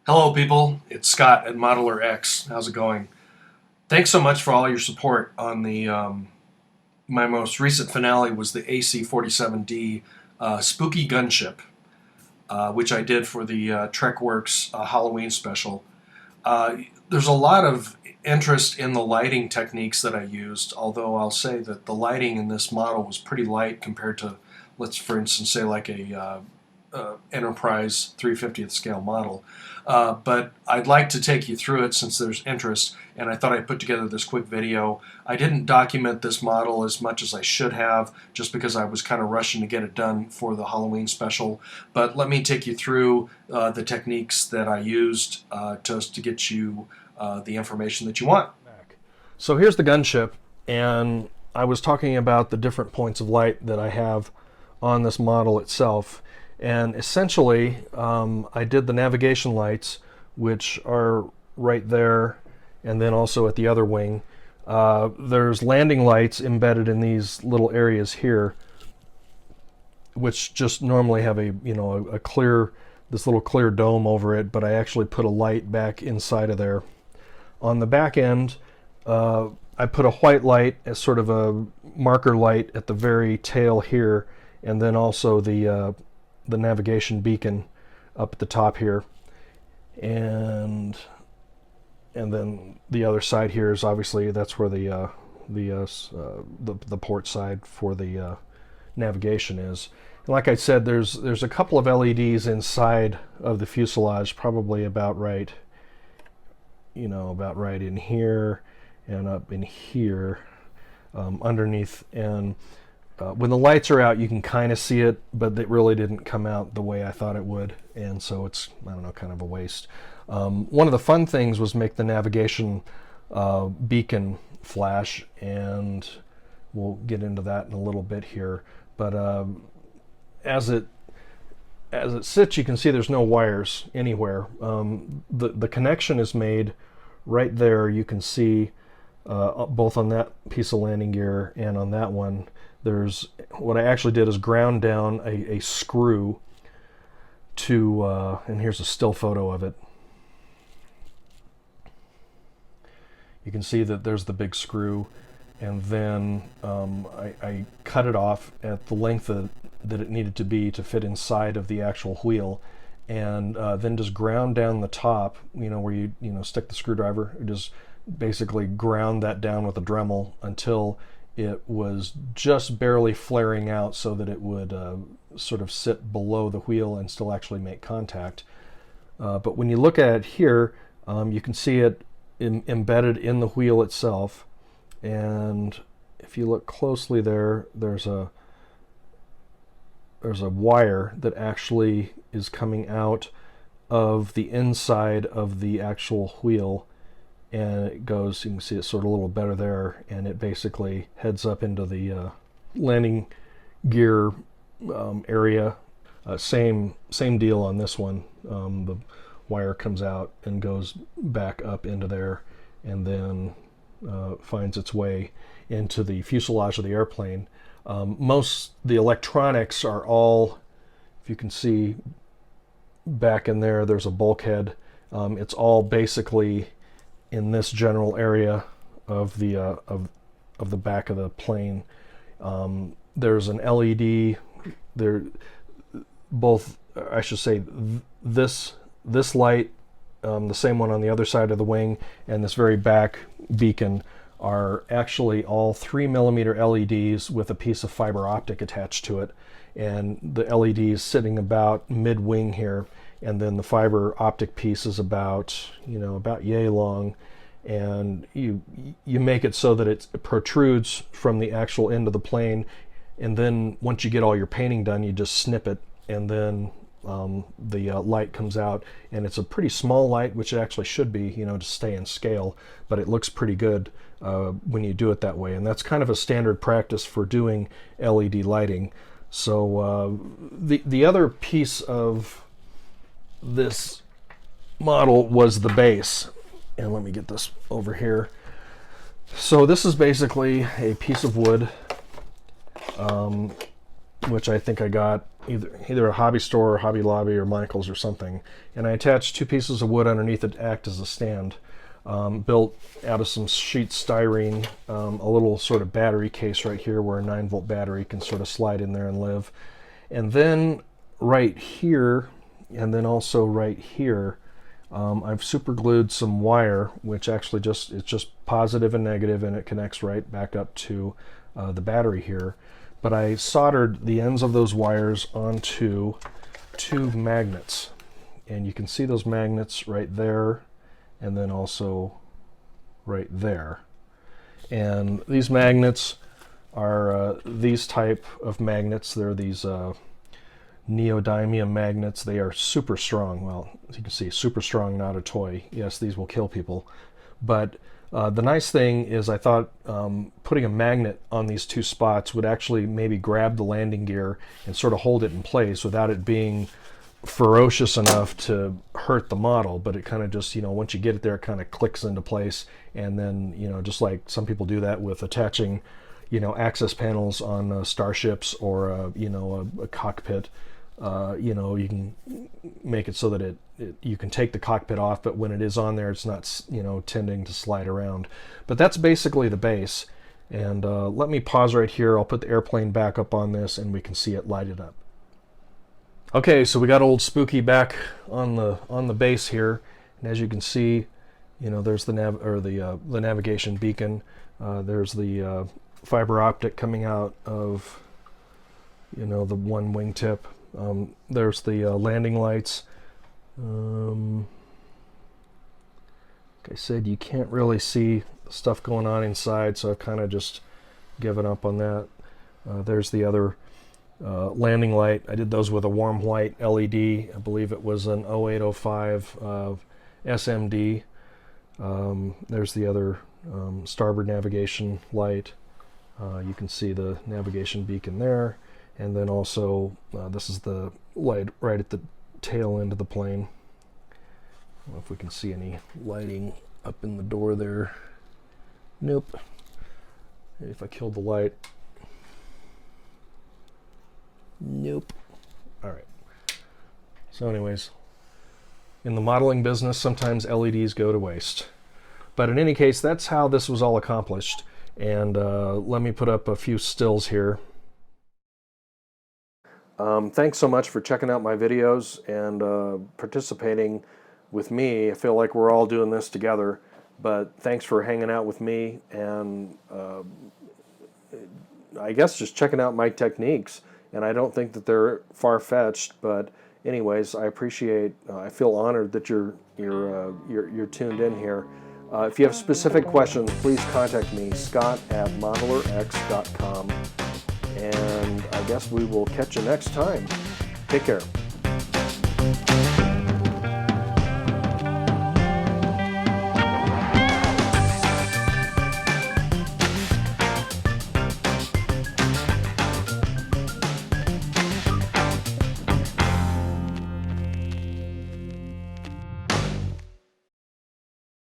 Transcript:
Hello people, it's Scott at Modeler X. How's it going? Thanks so much for all your support on the my most recent finale was the AC-47D Spooky Gunship, which I did for the TrekWorks Halloween special. There's a lot of interest in the lighting techniques that I used, although I'll say that the lighting in this model was pretty light compared to, let's for instance say like a Enterprise 350th scale model. But I'd like to take you through it since there's interest, and I thought I'd put together this quick video. I didn't document this model as much as I should have, just because I was kind of rushing to get it done for the Halloween special. But let me take you through the techniques that I used just to get you the information that you want. So here's the gunship, and I was talking about the different points of light that I have on this model itself. And essentially, I did the navigation lights, which are right there, and then also at the other wing. There's landing lights embedded in these little areas here, which just normally have a clear, this little clear dome over it, but I actually put a light back inside of there. On the back end, I put a white light as sort of a marker light at the very tail here, and then also the navigation beacon up at the top here, and then the other side here is obviously that's where the port side for the navigation is. And like I said, there's a couple of LEDs inside of the fuselage, probably about right in here and up in here, underneath. And when the lights are out, you can kind of see it, but it really didn't come out the way I thought it would, and so it's, I don't know, kind of a waste. One of the fun things was make the navigation beacon flash, and we'll get into that in a little bit here. But as it sits, you can see there's no wires anywhere. The connection is made right there. You can see both on that piece of landing gear and on that one. There's, what I actually did is ground down a screw to, and here's a still photo of it. You can see that there's the big screw, and then I cut it off at the length that it needed to be to fit inside of the actual wheel, and then just ground down the top, where you stick the screwdriver, just basically ground that down with a Dremel until it was just barely flaring out so that it would sort of sit below the wheel and still actually make contact. But when you look at it here, you can see it embedded in the wheel itself. And if you look closely there, there's a wire that actually is coming out of the inside of the actual wheel. And it goes, you can see it sort of a little better there, and it basically heads up into the landing gear area. Same deal on this one. The wire comes out and goes back up into there, and then finds its way into the fuselage of the airplane. The electronics are all, if you can see back in there, there's a bulkhead. It's all basically in this general area of the back of the plane. There's an LED there, both, I should say, this light, the same one on the other side of the wing, and this very back beacon are actually all 3mm LEDs with a piece of fiber optic attached to it, and the LED is sitting about mid-wing here, and then the fiber optic piece is about yay long, and you make it so that it protrudes from the actual end of the plane, and then once you get all your painting done, you just snip it, and then the light comes out, and it's a pretty small light, which it actually should be, to stay in scale, but it looks pretty good when you do it that way, and that's kind of a standard practice for doing LED lighting. So the other piece of this model was the base. And let me get this over here. So this is basically a piece of wood, which I think I got either a hobby store or Hobby Lobby or Michael's or something. And I attached 2 pieces of wood underneath it to act as a stand. Built out of some sheet styrene, a little sort of battery case right here where a 9-volt battery can sort of slide in there and live. And then right here, and then also right here, I've super glued some wire, which actually it's just positive and negative, and it connects right back up to the battery here. But I soldered the ends of those wires onto 2 magnets, and you can see those magnets right there, and then also right there. And these magnets are these type of magnets. They're these neodymium magnets. They are super strong. Well, as you can see, super strong, not a toy. Yes, these will kill people. But the nice thing is I thought putting a magnet on these 2 spots would actually maybe grab the landing gear and sort of hold it in place without it being ferocious enough to hurt the model. But it kind of just, once you get it there, it kind of clicks into place. And then, just like some people do that with attaching, access panels on starships or, a cockpit. You can make it so that you can take the cockpit off, but when it is on there, it's not, tending to slide around. But that's basically the base. And let me pause right here. I'll put the airplane back up on this, and we can see it lighted up. Okay, so we got old Spooky back on the base here, and as you can see, there's the navigation beacon. There's the fiber optic coming out of the one wingtip. There's the landing lights. Like I said, you can't really see stuff going on inside, so I've kind of just given up on that. There's the other landing light. I did those with a warm white LED. I believe it was an 0805 SMD. There's the other starboard navigation light. You can see the navigation beacon there. And then also, this is the light right at the tail end of the plane. I don't know if we can see any lighting up in the door there. Nope. Maybe if I killed the light. Nope. All right. So anyways, in the modeling business, sometimes LEDs go to waste. But in any case, that's how this was all accomplished. And let me put up a few stills here. Thanks so much for checking out my videos and participating with me. I feel like we're all doing this together, but thanks for hanging out with me and I guess just checking out my techniques. And I don't think that they're far-fetched, but anyways, I appreciate. I feel honored that you're tuned in here. If you have specific questions, please contact me, scott@modelerx.com. And I guess we will catch you next time. Take care.